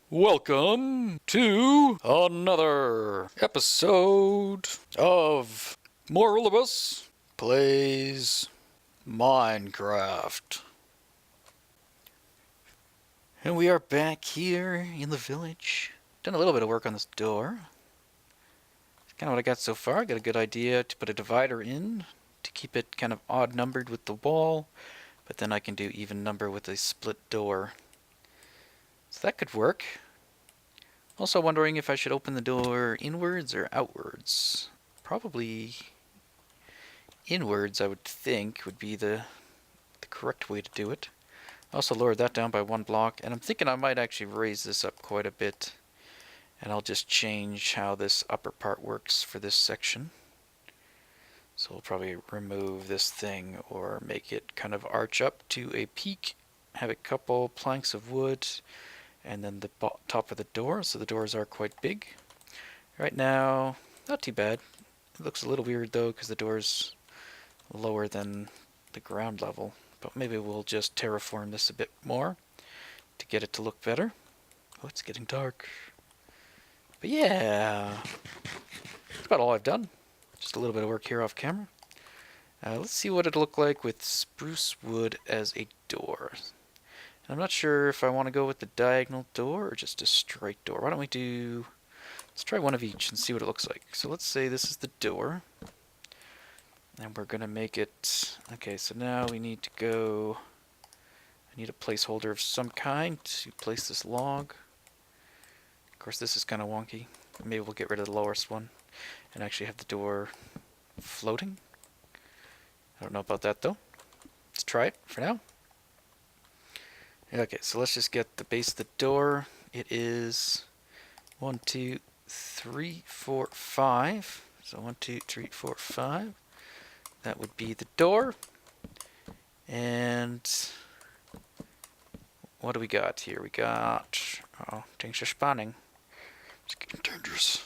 Welcome to another episode of Morilibus Plays Minecraft. And we are back here in the village. Done a little bit of work on this door. That's kind of what I got so far. Got a good idea to put a divider in to keep it kind of odd numbered with the wall, but then I can do even number with a split door. So that could work. Also wondering if I should open the door inwards or outwards. Probably inwards, I would think, would be the correct way to do it. Also lowered that down by 1 block, and I'm thinking I might actually raise this up quite a bit. And I'll just change how this upper part works for this section. So we'll probably remove this thing or make it kind of arch up to a peak. Have a couple planks of wood. And then the top of the door, so the doors are quite big. Right now, not too bad. It looks a little weird though, because the door's lower than the ground level. But maybe we'll just terraform this a bit more to get it to look better. Oh, it's getting dark. But yeah, that's about all I've done. Just a little bit of work here off camera. Let's see what it'll look like with spruce wood as a door. I'm not sure if I want to go with the diagonal door or just a straight door. Why don't we do... Let's try one of each and see what it looks like. So let's say this is the door. And we're going to make it... Okay, so now we need to go... I need a placeholder of some kind to place this log. Of course, this is kind of wonky. Maybe we'll get rid of the lowest one and actually have the door floating. I don't know about that, though. Let's try it for now. Okay, so let's just get the base of the door. It is 1, 2, 3, 4, 5. So 1, 2, 3, 4, 5. That would be the door. And what do we got here? We got... Oh, things are spawning. It's getting dangerous.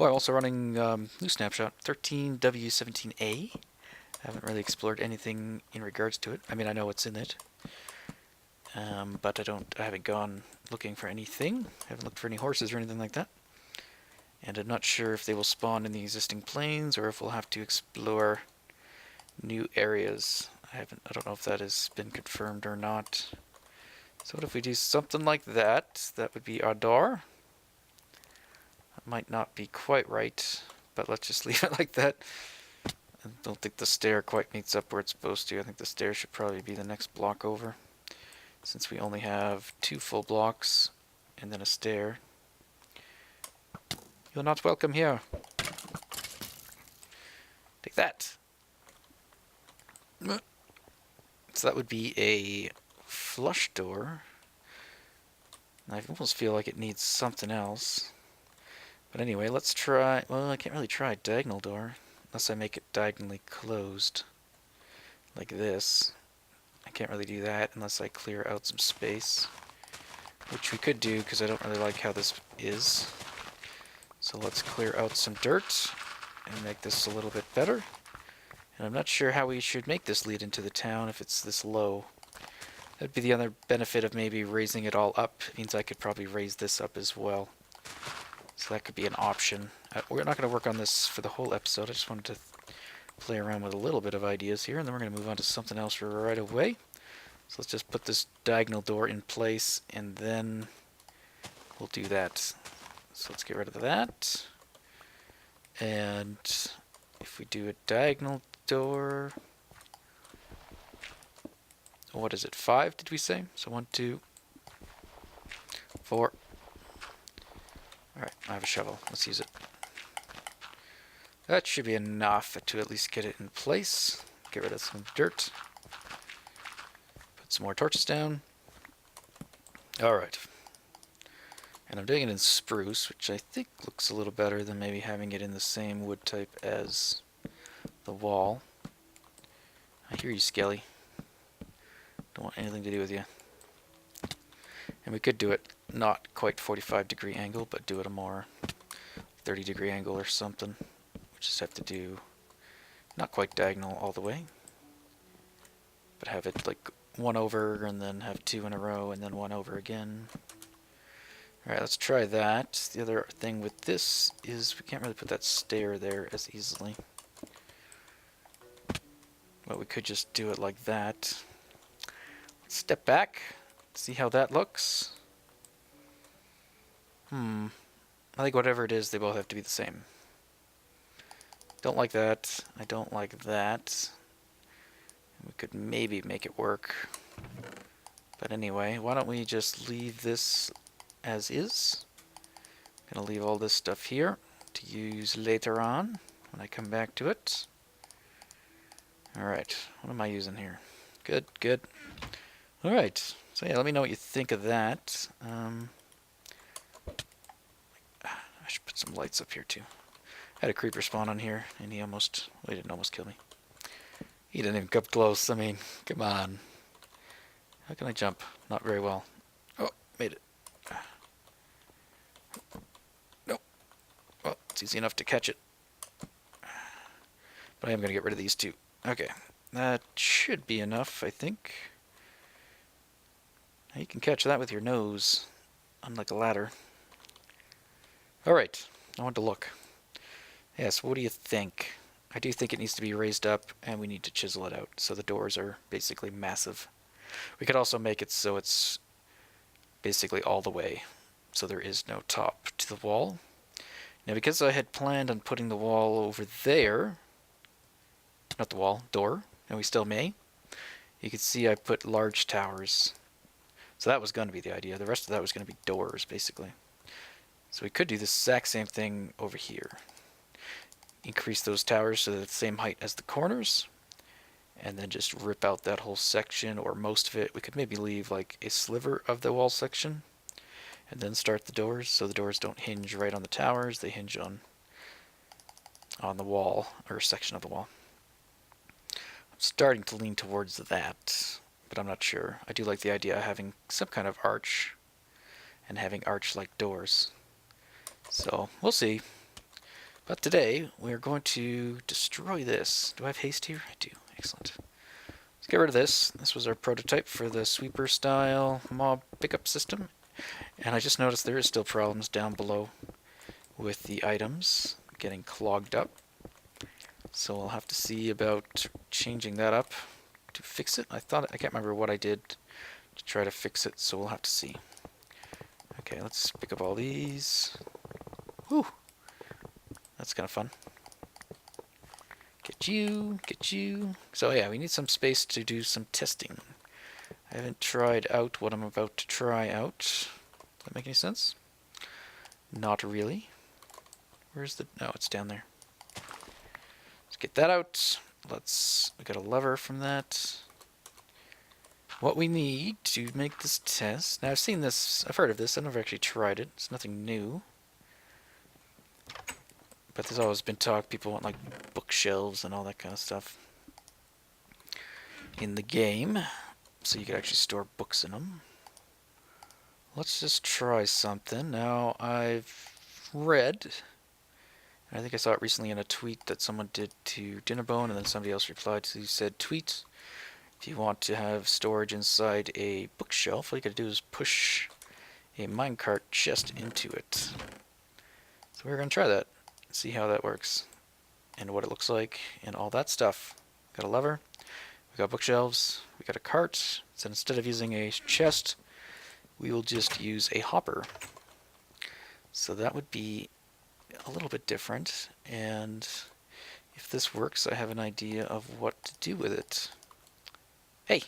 Oh, I'm also running new Snapshot 13W17A. I haven't really explored anything in regards to it. I mean, I know what's in it. But I haven't gone looking for anything. I haven't looked for any horses or anything like that. And I'm not sure if they will spawn in the existing plains or if we'll have to explore new areas. I don't know if that has been confirmed or not. So what if we do something like that? That would be our door. That might not be quite right, but let's just leave it like that. I don't think the stair quite meets up where it's supposed to. I think the stair should probably be the next block over, since we only have 2 full blocks and then a stair. You're not welcome here. Take that. So that would be a flush door. I almost feel like it needs something else. But anyway, let's try... Well, I can't really try a diagonal door unless I make it diagonally closed. Like this. I can't really do that unless I clear out some space, which we could do because I don't really like how this is. So let's clear out some dirt and make this a little bit better. And I'm not sure how we should make this lead into the town if it's this low. That'd be the other benefit of maybe raising it all up. It means I could probably raise this up as well. So that could be an option. We're not going to work on this for the whole episode. I just wanted to play around with a little bit of ideas here, and then we're going to move on to something else right away. So let's just put this diagonal door in place, and then we'll do that. So let's get rid of that. And if we do a diagonal door... What is it, 5 did we say? So 1, 2, 4. Alright, I have a shovel. Let's use it. That should be enough to at least get it in place. Get rid of some dirt. Put some more torches down. Alright. And I'm doing it in spruce, which I think looks a little better than maybe having it in the same wood type as the wall. I hear you, Skelly. Don't want anything to do with you. And we could do it not quite 45-degree angle, but do it a more 30-degree angle or something. We just have to do not quite diagonal all the way, but have it like 1 over and then have 2 in a row and then 1 over again. Alright, let's try that. The other thing with this is we can't really put that stair there as easily. But we could just do it like that. Let's step back, see how that looks. I think whatever it is, they both have to be the same. Don't like that. I don't like that. We could maybe make it work. But anyway, why don't we just leave this as is. I'm going to leave all this stuff here to use later on when I come back to it. Alright, what am I using here? Good, good. Alright, so yeah, let me know what you think of that. I should put some lights up here too. I had a creeper spawn on here, and he didn't almost kill me. He didn't even come close, I mean, come on. How can I jump? Not very well. Oh, made it. Nope. Well, it's easy enough to catch it. But I am going to get rid of these two. Okay, that should be enough, I think. You can catch that with your nose, unlike a ladder. Alright, I want to look. Yes, what do you think? I do think it needs to be raised up, and we need to chisel it out, so the doors are basically massive. We could also make it so it's basically all the way, so there is no top to the wall. Now, because I had planned on putting the wall over there, not the wall, door, and we still may, you can see I put large towers. So that was going to be the idea. The rest of that was going to be doors, basically. So we could do the exact same thing over here. Increase those towers to the same height as the corners, and then just rip out that whole section, or most of it. We could maybe leave like a sliver of the wall section, and then start the doors, so the doors don't hinge right on the towers, they hinge on the wall, or section of the wall. I'm starting to lean towards that, but I'm not sure. I do like the idea of having some kind of arch, and having arch-like doors. So, we'll see. But today, we're going to destroy this. Do I have haste here? I do. Excellent. Let's get rid of this. This was our prototype for the sweeper-style mob pickup system. And I just noticed there is still problems down below with the items getting clogged up. So we'll have to see about changing that up to fix it. I can't remember what I did to try to fix it, so we'll have to see. Okay, let's pick up all these. Whew! That's kind of fun. Get you, get you. So yeah, we need some space to do some testing. I haven't tried out what I'm about to try out. Does that make any sense? Not really. Where's the... No, it's down there. Let's get that out. We got a lever from that. What we need to make this test... Now I've seen this, I've heard of this, I've never actually tried it. It's nothing new. But there's always been talk, people want like bookshelves and all that kind of stuff in the game, so you could actually store books in them. Let's just try something. Now, I've read, I think I saw it recently in a tweet that someone did to Dinnerbone, and then somebody else replied to said, tweet, if you want to have storage inside a bookshelf, all you gotta do is push a minecart chest into it. So we're gonna try that. See how that works and what it looks like and all that stuff. Got a lever, we got bookshelves, we got a cart, so instead of using a chest we will just use a hopper. So that would be a little bit different, and if this works I have an idea of what to do with it. Hey!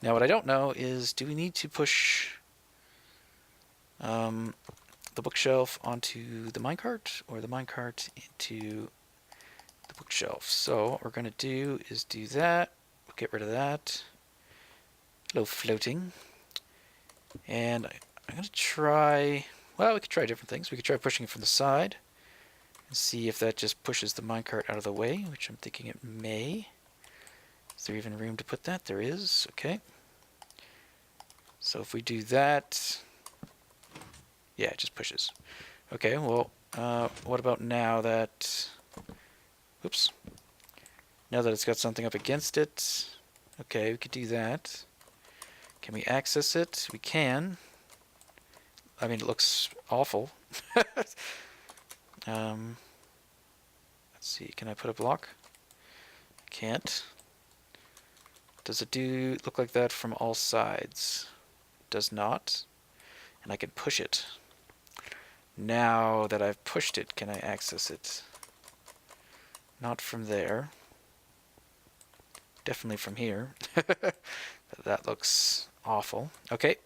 Now what I don't know is, do we need to push the bookshelf onto the minecart, or the minecart into the bookshelf? So what we're going to do is do that. We'll get rid of that. Hello, floating. And I'm going to try... Well, we could try different things. We could try pushing it from the side and see if that just pushes the minecart out of the way, which I'm thinking it may. Is there even room to put that? There is. Okay. So if we do that... Yeah, it just pushes. Okay, well, what about now that... Oops. Now that it's got something up against it. Okay, we could do that. Can we access it? We can. I mean, it looks awful. Let's see, can I put a block? Can't. Does it look like that from all sides? Does not. And I can push it. Now that I've pushed it, can I access it? Not from there. Definitely from here. That looks awful. Okay.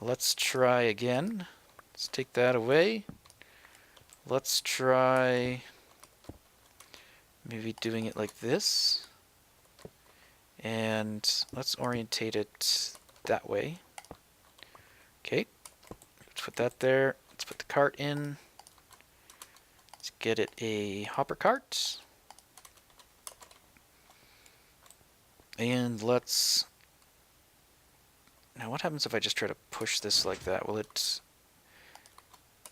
Let's try again. Let's take that away. Let's try maybe doing it like this. And let's orientate it that way. Okay. Let's put that there. Let's put the cart in. Let's get it a hopper cart. And let's... Now what happens if I just try to push this like that? Will it...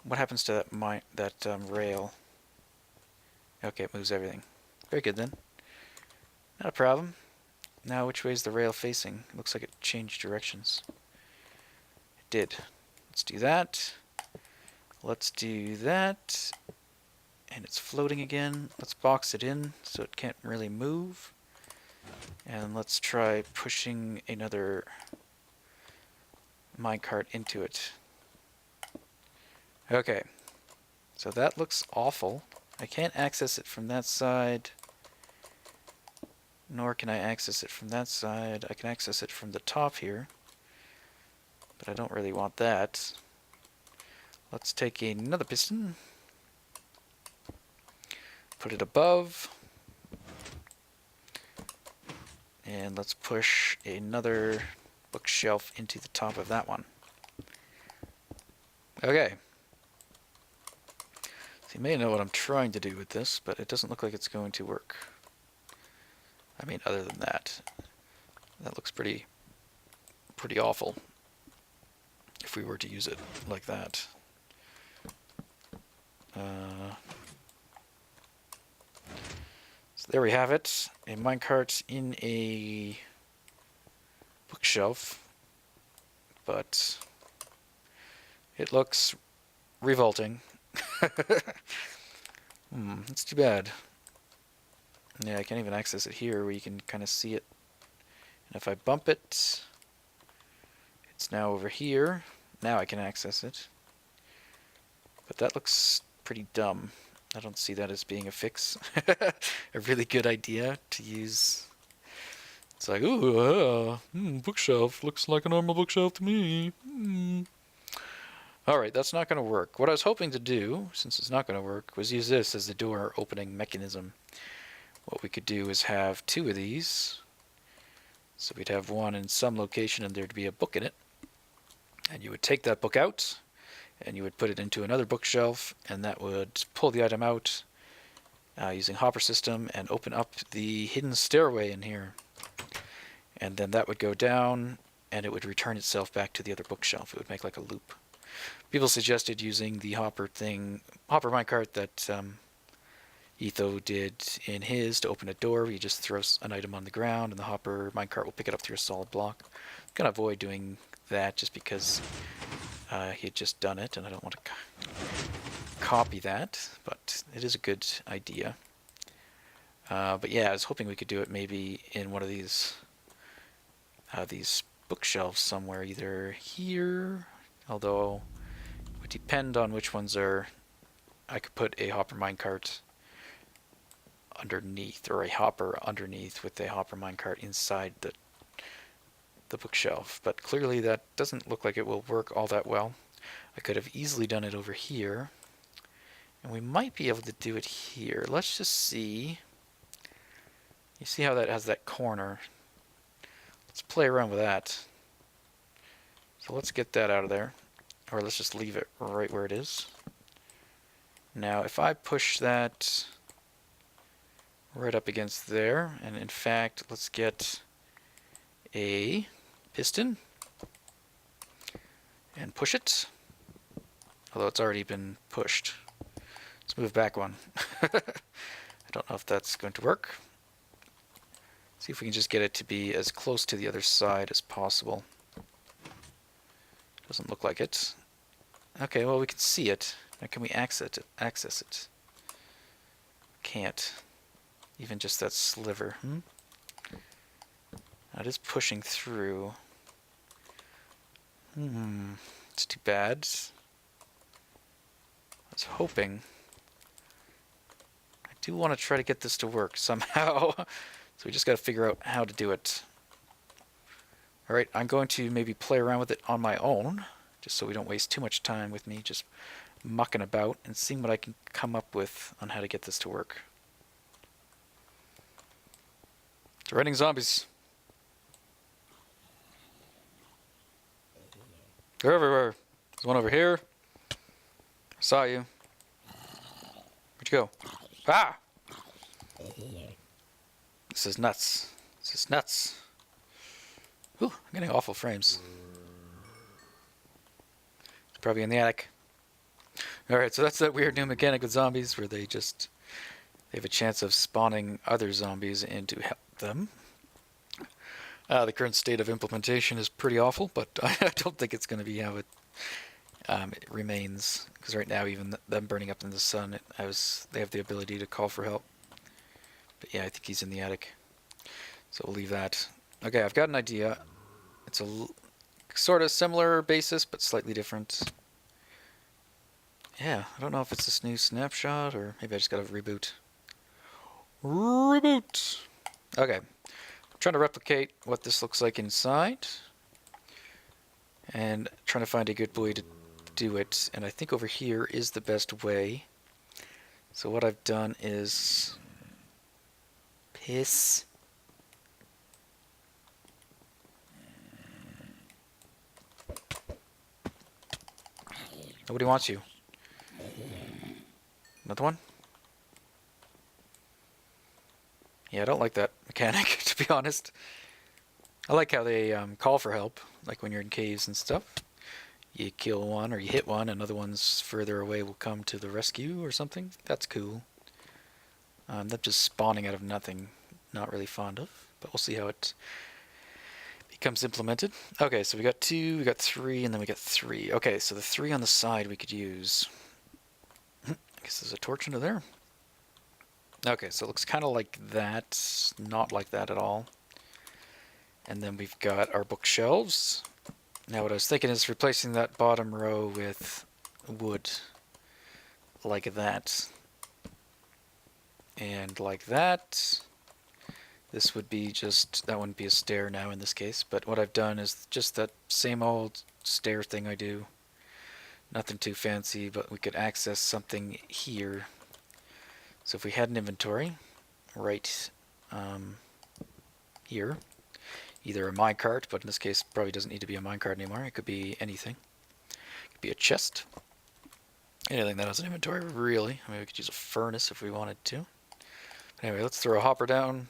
What happens to that rail? Okay, it moves everything. Very good then. Not a problem. Now which way is the rail facing? It looks like it changed directions. It did. Let's do that. Let's do that. And it's floating again. Let's box it in so it can't really move. And let's try pushing another minecart into it. Okay. So that looks awful. I can't access it from that side. Nor can I access it from that side. I can access it from the top here. But I don't really want that. Let's take another piston. Put it above. And let's push another bookshelf into the top of that one. Okay. So you may know what I'm trying to do with this, but it doesn't look like it's going to work. I mean, other than that. That looks pretty awful if we were to use it like that. So there we have it. A minecart in a bookshelf. But it looks revolting. That's too bad. Yeah, I can't even access it here where you can kind of see it. And if I bump it, it's now over here. Now I can access it. But that looks pretty dumb. I don't see that as being a fix. A really good idea to use. It's like, ooh, bookshelf. Looks like a normal bookshelf to me. Alright, that's not going to work. What I was hoping to do, since it's not going to work, was use this as the door opening mechanism. What we could do is have two of these. So we'd have one in some location and there'd be a book in it. And you would take that book out, and you would put it into another bookshelf, and that would pull the item out using hopper system and open up the hidden stairway in here. And then that would go down, and it would return itself back to the other bookshelf. It would make like a loop. People suggested using the hopper minecart that Etho did in his to open a door where you just throw an item on the ground and the hopper minecart will pick it up through a solid block. I'm going to avoid doing that just because he had just done it and I don't want to copy that, but it is a good idea. But yeah, I was hoping we could do it maybe in one of these bookshelves somewhere, either here, although it would depend on which ones are. I could put a hopper minecart underneath, or a hopper underneath with a hopper minecart inside the bookshelf, but clearly that doesn't look like it will work all that well. I could have easily done it over here, and we might be able to do it here. Let's just see. You see how that has that corner? Let's play around with that. So let's get that out of there, or let's just leave it right where it is. Now if I push that right up against there, and in fact let's get a piston and push it, although it's already been pushed. Let's move back one. I don't know if that's going to work. See if we can just get it to be as close to the other side as possible. Doesn't look like it. Okay, well, we can see it. Now, can we access it? Can't. Even just that sliver. Now, it is pushing through. It's too bad. I was hoping. I do want to try to get this to work somehow. So we just got to figure out how to do it. Alright, I'm going to maybe play around with it on my own, just so we don't waste too much time with me just mucking about and seeing what I can come up with on how to get this to work. Threatening zombies. They're everywhere. There's one over here. I saw you. Where'd you go? Ah! This is nuts. This is nuts. Ooh, I'm getting awful frames. It's probably in the attic. Alright, so that's that weird new mechanic with zombies where they have a chance of spawning other zombies in to help them. The current state of implementation is pretty awful, but I don't think it's going to be how it remains. Because right now, even them burning up in the sun, they have the ability to call for help. But yeah, I think he's in the attic. So we'll leave that. Okay, I've got an idea. It's a sort of similar basis, but slightly different. Yeah, I don't know if it's this new snapshot, or maybe I just got to reboot. Reboot! Okay. I'm trying to replicate what this looks like inside. And trying to find a good way to do it. And I think over here is the best way. So what I've done is... piss. Nobody wants you. Another one? Yeah, I don't like that mechanic, to be honest. I like how they call for help, like when you're in caves and stuff. You kill one or you hit one, and other ones further away will come to the rescue or something. That's cool. Them just spawning out of nothing, not really fond of, but we'll see how it becomes implemented. Okay, so we got 2, we got 3, and then we got 3. Okay, so the 3 on the side we could use. I guess there's a torch under there. Okay, so it looks kind of like that, not like that at all. And then we've got our bookshelves. Now what I was thinking is replacing that bottom row with wood, like that. And like that. This would be just, that wouldn't be a stair now in this case, but what I've done is just that same old stair thing I do. Nothing too fancy, but we could access something here. So if we had an inventory right here, either a minecart, but in this case probably doesn't need to be a minecart anymore, it could be anything. It could be a chest. Anything that has an inventory, really. I mean, we could use a furnace if we wanted to. Anyway, let's throw a hopper down.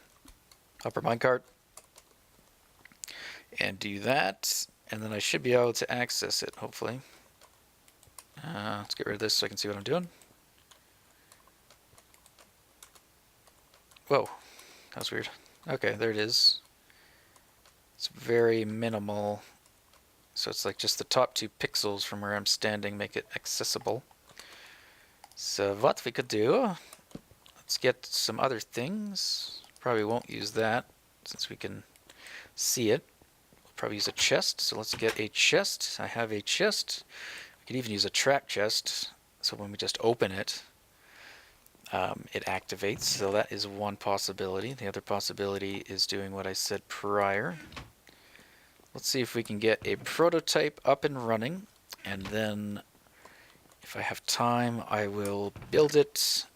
Hopper minecart. And do that. And then I should be able to access it, hopefully. Let's get rid of this so I can see what I'm doing. Whoa. That was weird. Okay, there it is. It's very minimal. So it's like just the top 2 pixels from where I'm standing make it accessible. So what we could do, let's get some other things. Probably won't use that since we can see it. We'll probably use a chest, so let's get a chest. I have a chest. We could even use a trap chest, so when we just open it, it activates. So that is one possibility. The other possibility is doing what I said prior. Let's see if we can get a prototype up and running, and then if I have time I will build it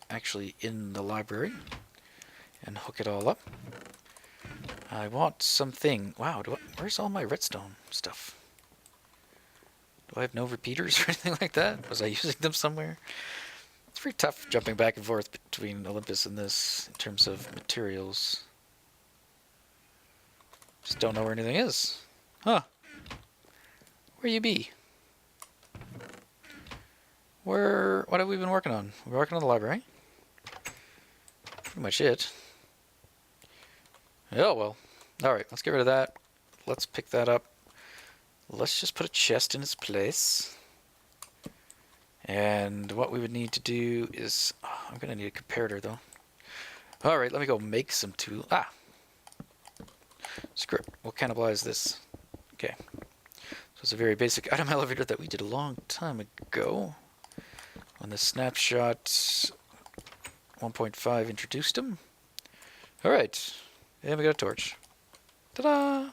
actually in the library and hook it all up. I want something. Wow, where's all my redstone stuff? Do I have no repeaters or anything like that? Was I using them somewhere? It's pretty tough jumping back and forth between Olympus and this in terms of materials. Just don't know where anything is. Huh. Where you be? What have we been working on? We're working on the library. Pretty much it. Oh well. Alright, let's get rid of that. Let's pick that up. Let's just put a chest in its place. And what we would need to do is, I'm going to need a comparator though. All right, let me go make some tools. Screw it. We'll cannibalize this. Okay. So it's a very basic item elevator that we did a long time ago. When the Snapshot 1.5 introduced them. All right. And we got a torch. Ta-da!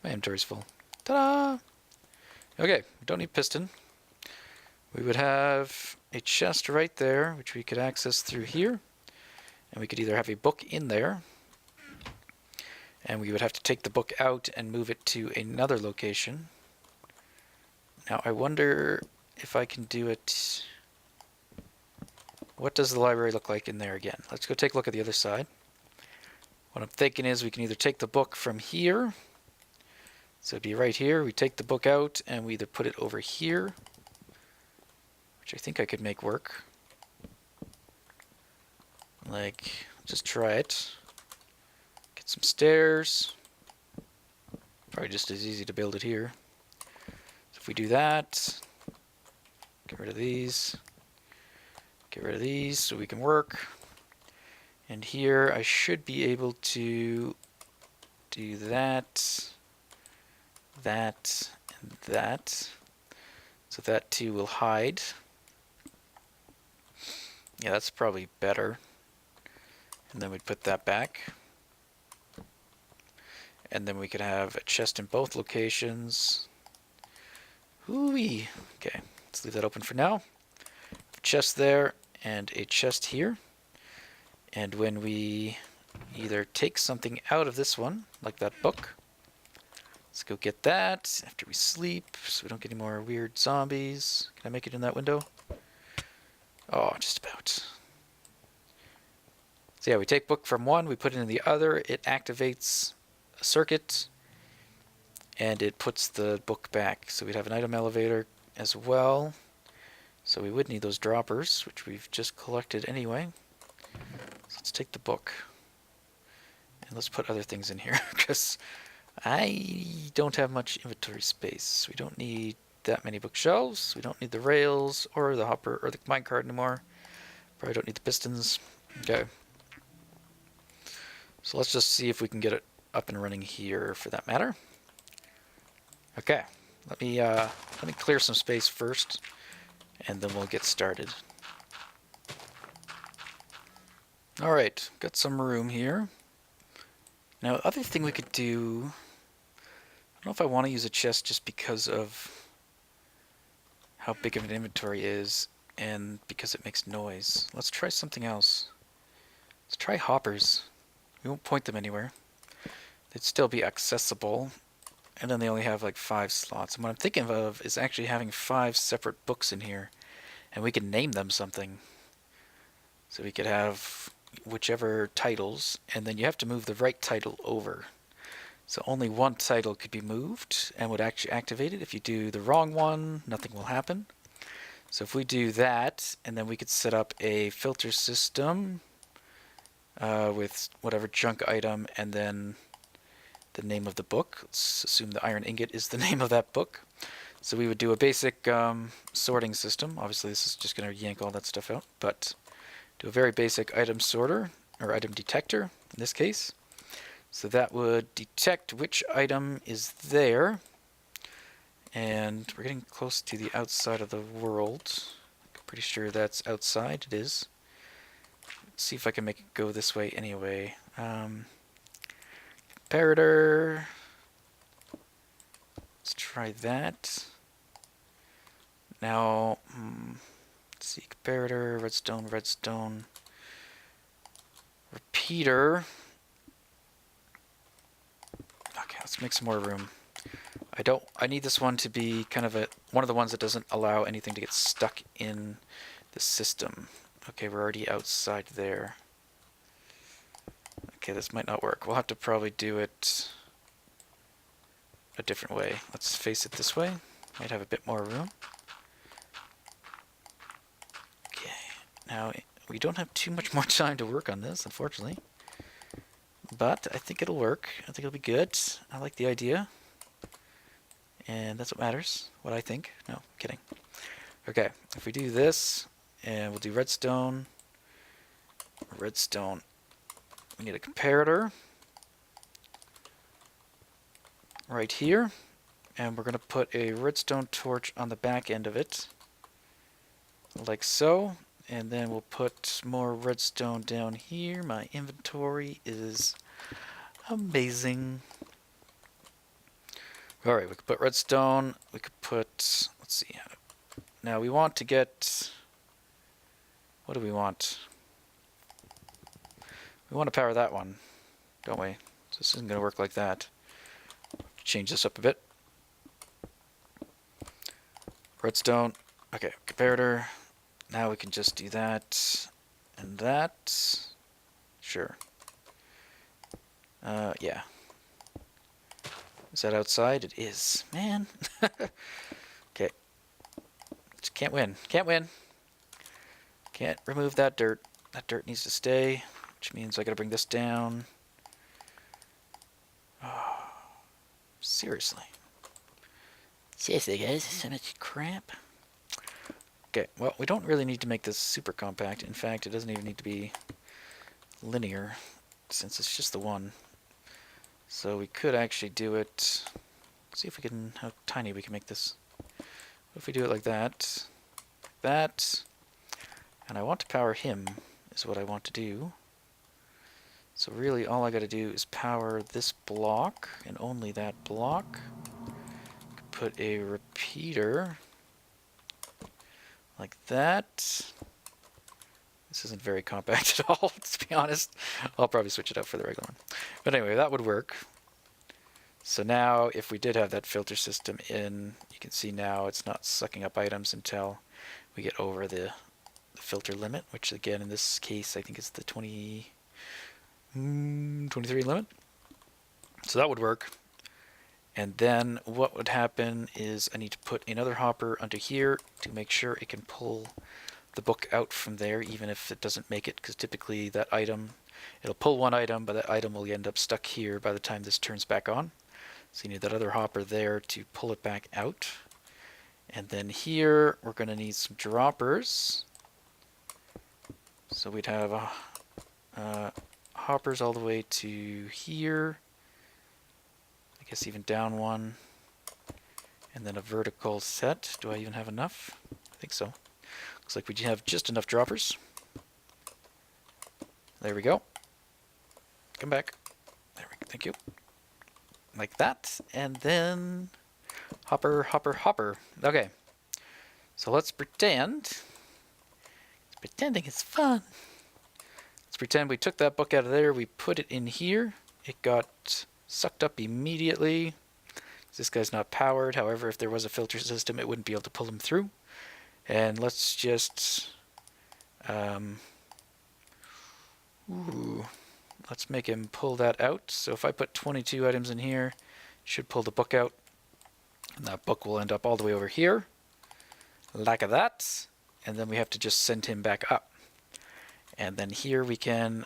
My inventory's full. Ta-da! Okay, we don't need piston. We would have a chest right there, which we could access through here. And we could either have a book in there, and we would have to take the book out and move it to another location. Now, I wonder if I can do it. What does the library look like in there again? Let's go take a look at the other side. What I'm thinking is we can either take the book from here. So it'd be right here. We take the book out and we either put it over here, which I think I could make work. Like, just try it. Get some stairs. Probably just as easy to build it here. So if we do that, get rid of these. Get rid of these so we can work. And here I should be able to do that, that, and that. So that too will hide. Yeah, that's probably better. And then we'd put that back. And then we could have a chest in both locations. Hooey. Okay, let's leave that open for now. Chest there and a chest here. And when we either take something out of this one, like that book, let's go get that after we sleep so we don't get any more weird zombies. Can I make it in that window? Oh, just about. So yeah, we take book from one, we put it in the other, it activates a circuit, and it puts the book back. So we'd have an item elevator as well. So we would need those droppers, which we've just collected anyway. So let's take the book. And let's put other things in here, because I don't have much inventory space. We don't need that many bookshelves. We don't need the rails, or the hopper, or the minecart anymore. Probably don't need the pistons. Okay. So let's just see if we can get it up and running here, for that matter. Okay. Let me clear some space first, and then we'll get started. All right, got some room here. Now, the other thing we could do, I don't know if I want to use a chest just because of how big of an inventory is, and because it makes noise. Let's try something else. Let's try hoppers. We won't point them anywhere. They'd still be accessible, and then they only have like 5 slots. And what I'm thinking of is actually having 5 separate books in here, and we can name them something. So we could have whichever titles, and then you have to move the right title over. So only one title could be moved and would actually activate it. If you do the wrong one, nothing will happen. So if we do that, and then we could set up a filter system with whatever junk item, and then the name of the book. Let's assume the iron ingot is the name of that book. So we would do a basic sorting system. Obviously this is just going to yank all that stuff out, but do a very basic item sorter, or item detector in this case. So that would detect which item is there. And we're getting close to the outside of the world. I'm pretty sure that's outside. It is. Let's see if I can make it go this way anyway. Comparator. Let's try that. Now, let's see. Comparator, redstone, redstone. Repeater. Okay, let's make some more room. I need this one to be kind of one of the ones that doesn't allow anything to get stuck in the system. Okay, we're already outside there. Okay, this might not work. We'll have to probably do it a different way. Let's face it this way. Might have a bit more room. Okay, now we don't have too much more time to work on this, unfortunately. But I think it'll work. I think it'll be good. I like the idea. And that's what matters. What I think. No, kidding. Okay, if we do this, and we'll do redstone, redstone, we need a comparator right here, and we're going to put a redstone torch on the back end of it, like so, and then we'll put more redstone down here. My inventory is amazing. Alright, we could put redstone, we could put, let's see, now we want to get, what do we want? We want to power that one, don't we? So this isn't going to work like that. Change this up a bit. Redstone, okay, comparator. Now we can just do that and that. Sure. Yeah. Is that outside? It is. Man. Okay. Just can't win. Can't win. Can't remove that dirt. That dirt needs to stay, which means I gotta bring this down. Oh, seriously. Seriously, guys, so much crap. Okay, well, we don't really need to make this super compact. In fact, it doesn't even need to be linear, since it's just the one. So we could actually do it. See if we can, how tiny we can make this. What if we do it like that, and I want to power him, is what I want to do. So really all I gotta do is power this block, and only that block. Put a repeater like that. This isn't very compact at all, to be honest. I'll probably switch it out for the regular one. But anyway, that would work. So now, if we did have that filter system in, you can see now it's not sucking up items until we get over the filter limit, which again, in this case, I think is the 23 limit. So that would work. And then what would happen is I need to put another hopper under here to make sure it can pull the book out from there, even if it doesn't make it, because typically that item, it'll pull one item, but that item will end up stuck here by the time this turns back on. So you need that other hopper there to pull it back out. And then here we're going to need some droppers. So we'd have hoppers all the way to here. I guess even down one. And then a vertical set. Do I even have enough? I think so. Looks like we have just enough droppers. There we go. Come back. There we go. Thank you. Like that. And then hopper, hopper, hopper. Okay. So let's pretend. Pretending is fun. Let's pretend we took that book out of there. We put it in here. It got sucked up immediately. This guy's not powered. However, if there was a filter system, it wouldn't be able to pull him through. And let's just let's make him pull that out. So if I put 22 items in here, it should pull the book out. And that book will end up all the way over here. Like that. And then we have to just send him back up. And then here we can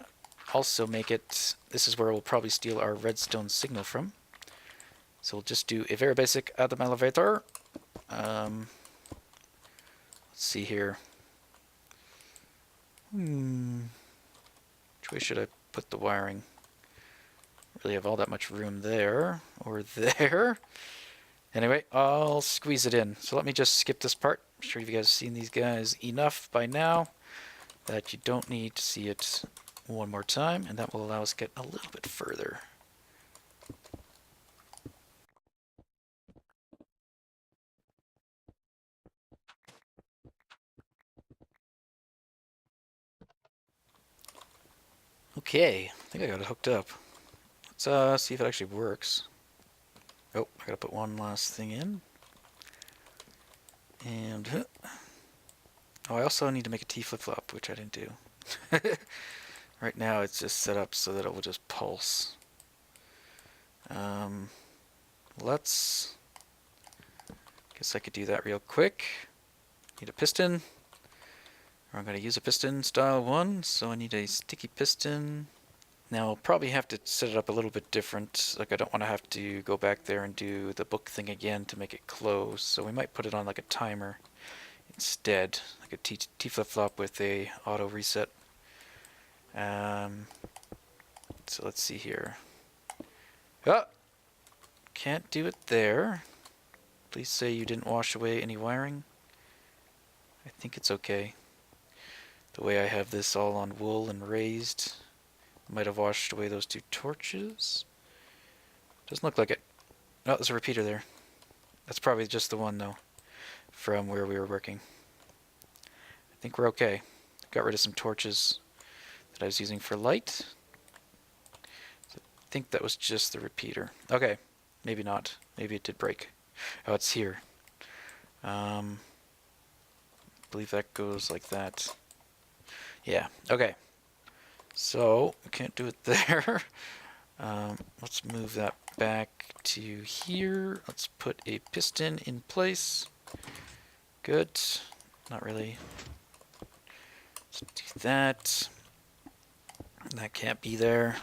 also make it, this is where we'll probably steal our redstone signal from. So we'll just do a very basic atom elevator. Let's see here. Which way should I put the wiring? Really have all that much room there or there. Anyway, I'll squeeze it in. So let me just skip this part. I'm sure you guys have seen these guys enough by now that you don't need to see it one more time, and that will allow us to get a little bit further. Okay, I think I got it hooked up. Let's see if it actually works. Oh, I gotta put one last thing in. And oh, I also need to make a T flip-flop, which I didn't do. Right now it's just set up so that it will just pulse. Let's... Guess I could do that real quick. Need a piston. Or I'm going to use a piston style one, so I need a sticky piston. Now I'll probably have to set it up a little bit different. Like I don't want to have to go back there and do the book thing again to make it close. So we might put it on like a timer instead, like a T flip-flop with a auto reset. So let's see here. Oh! Can't do it there. Please say you didn't wash away any wiring. I think it's okay. The way I have this all on wool and raised, might have washed away those two torches. Doesn't look like it. Oh, there's a repeater there. That's probably just the one, though, from where we were working. I think we're okay. Got rid of some torches that I was using for light. So I think that was just the repeater. Okay, maybe not. Maybe it did break. Oh, it's here. I believe that goes like that. Yeah, okay. So, we can't do it there. Let's move that back to here. Let's put a piston in place. Good. Not really. Let's do that. That can't be there.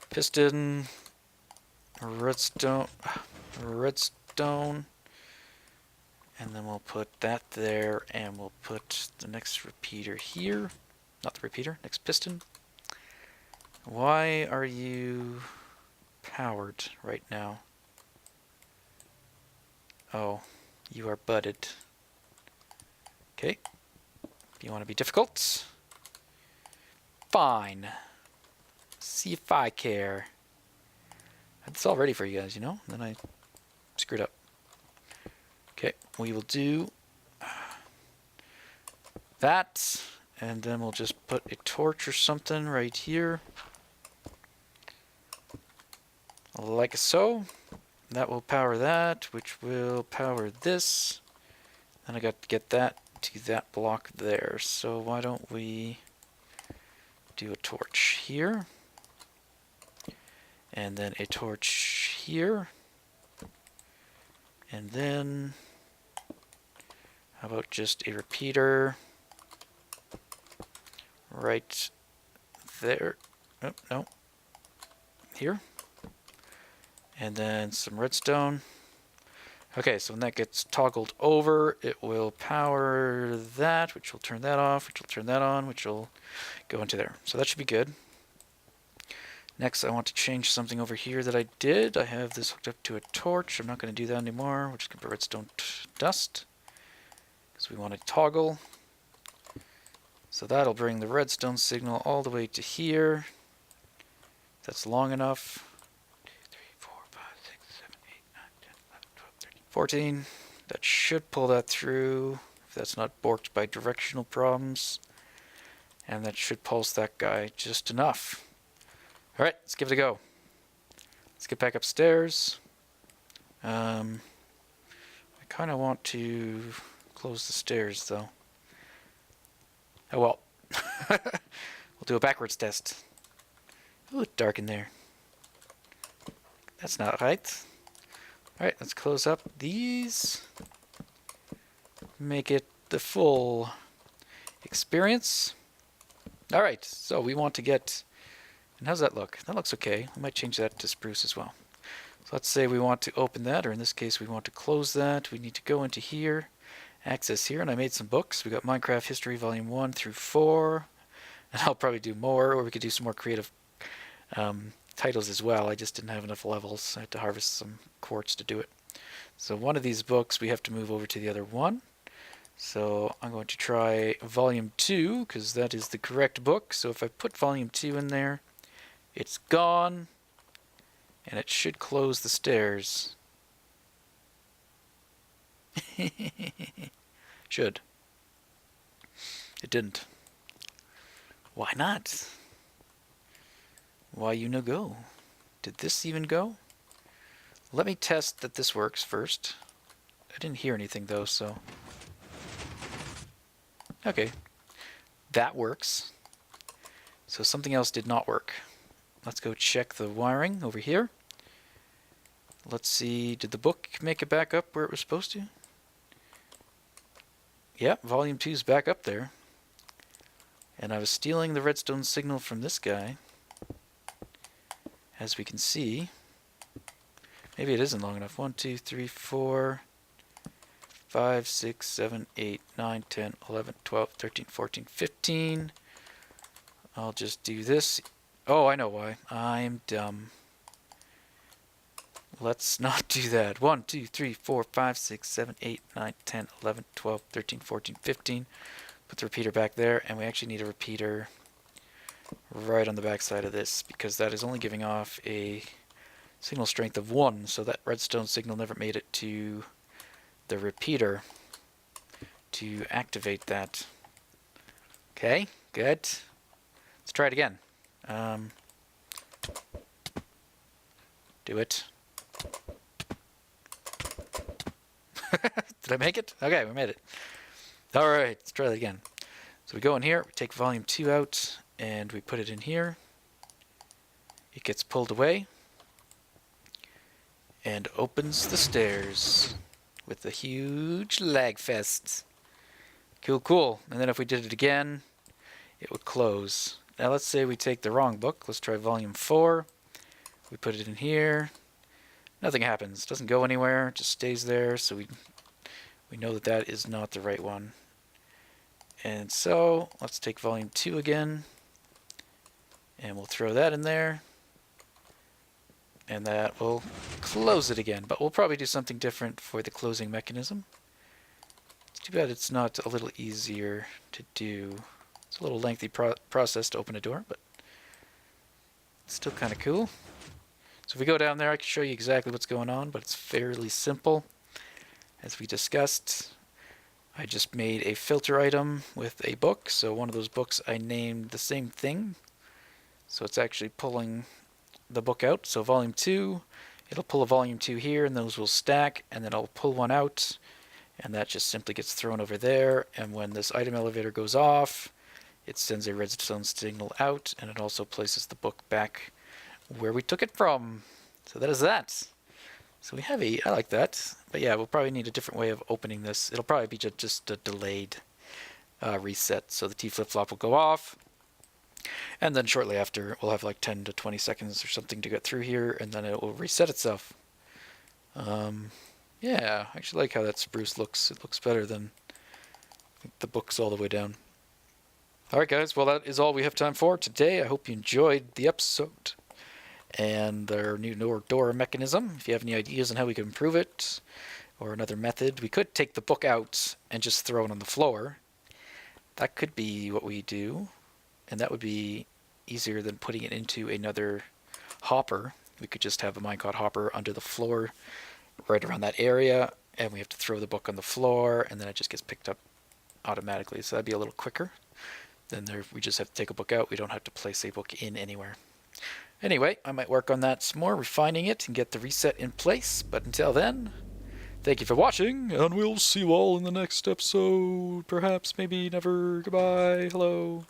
Piston. Redstone. Redstone. And then we'll put that there, and we'll put the next repeater here. Not the repeater, next piston. Why are you powered right now? Oh, you are budded. Okay. If you want to be difficult, fine. See if I care. It's all ready for you guys, you know? And then I screwed up. Okay, we will do that, and then we'll just put a torch or something right here. Like so. That will power that, which will power this. Then I got to get that to that block there. So why don't we do a torch here, and then a torch here, and then how about just a repeater right there? Oh, no. Here. And then some redstone. Okay, so when that gets toggled over, it will power that, which will turn that off, which will turn that on, which will go into there. So that should be good. Next, I want to change something over here that I did. I have this hooked up to a torch. I'm not going to do that anymore. We're just going to put redstone dust, because we want to toggle. So that'll bring the redstone signal all the way to here. That's long enough. 2, 3, 4, 5, 6, 7, 8, 9, 10, 11, 12, 13, 14. That should pull that through, if that's not borked by directional problems. And that should pulse that guy just enough. Alright, let's give it a go. Let's get back upstairs. I kind of want to close the stairs, though. Oh well. We'll do a backwards test. Ooh, it's dark in there. That's not right. Alright, let's close up these. Make it the full experience. Alright, so we want to get... And how's that look? That looks okay. I might change that to spruce as well. So let's say we want to open that, or in this case we want to close that. We need to go into here, access here, and I made some books. We got Minecraft History Volume 1 through 4, and I'll probably do more, or we could do some more creative titles as well. I just didn't have enough levels. I had to harvest some quartz to do it. So one of these books we have to move over to the other one. So I'm going to try Volume 2, because that is the correct book. So if I put Volume 2 in there, it's gone, and it should close the stairs. Should. It didn't. Why not? Why you no go? Did this even go? Let me test that this works first. I didn't hear anything though, so... Okay. That works. So something else did not work. Let's go check the wiring over here. Let's see, did the book make it back up where it was supposed to? Yeah, volume 2 is back up there. And I was stealing the redstone signal from this guy. As we can see. Maybe it isn't long enough. 1, 2, 3, 4. 5, 6, 7, 8, 9, 10, 11, 12, 13, 14, 15. I'll just do this. Oh, I know why. I'm dumb. Let's not do that. 1, 2, 3, 4, 5, 6, 7, 8, 9, 10, 11, 12, 13, 14, 15. Put the repeater back there, and we actually need a repeater right on the back side of this, because that is only giving off a signal strength of 1, so that redstone signal never made it to the repeater to activate that. Okay, good. Let's try it again. Do it. Did I make it? Okay, we made it. Alright, let's try that again. So we go in here, we take volume 2 out, and we put it in here. It gets pulled away and opens the stairs with a huge lag fest. Cool, cool. And then if we did it again, it would close. Now let's say we take the wrong book. Let's try volume 4. We put it in here. Nothing happens. Doesn't go anywhere. It just stays there. So we know that that is not the right one. And so let's take volume 2 again. And we'll throw that in there. And that will close it again. But we'll probably do something different for the closing mechanism. It's too bad it's not a little easier to do. It's a little lengthy process to open a door, but it's still kind of cool. So if we go down there, I can show you exactly what's going on, but it's fairly simple. As we discussed, I just made a filter item with a book. So one of those books I named the same thing. So it's actually pulling the book out. So volume 2, it'll pull a volume 2 here, and those will stack, and then I'll pull one out, and that just simply gets thrown over there. And when this item elevator goes off, it sends a redstone signal out, and it also places the book back where we took it from. So that is that. So we have I like that. But yeah, we'll probably need a different way of opening this. It'll probably be just a delayed reset. So the T flip-flop will go off, and then shortly after, we'll have like 10 to 20 seconds or something to get through here, and then it will reset itself. Yeah, I actually like how that spruce looks. It looks better than the book's all the way down. Alright guys, well that is all we have time for today. I hope you enjoyed the episode and our new door mechanism. If you have any ideas on how we can improve it, or another method, we could take the book out and just throw it on the floor. That could be what we do, and that would be easier than putting it into another hopper. We could just have a minecart hopper under the floor right around that area, and we have to throw the book on the floor, and then it just gets picked up automatically. So that'd be a little quicker. Then we just have to take a book out. We don't have to place a book in anywhere. Anyway, I might work on that some more, refining it and get the reset in place. But until then, thank you for watching, and we'll see you all in the next episode. Perhaps, maybe, never. Goodbye. Hello.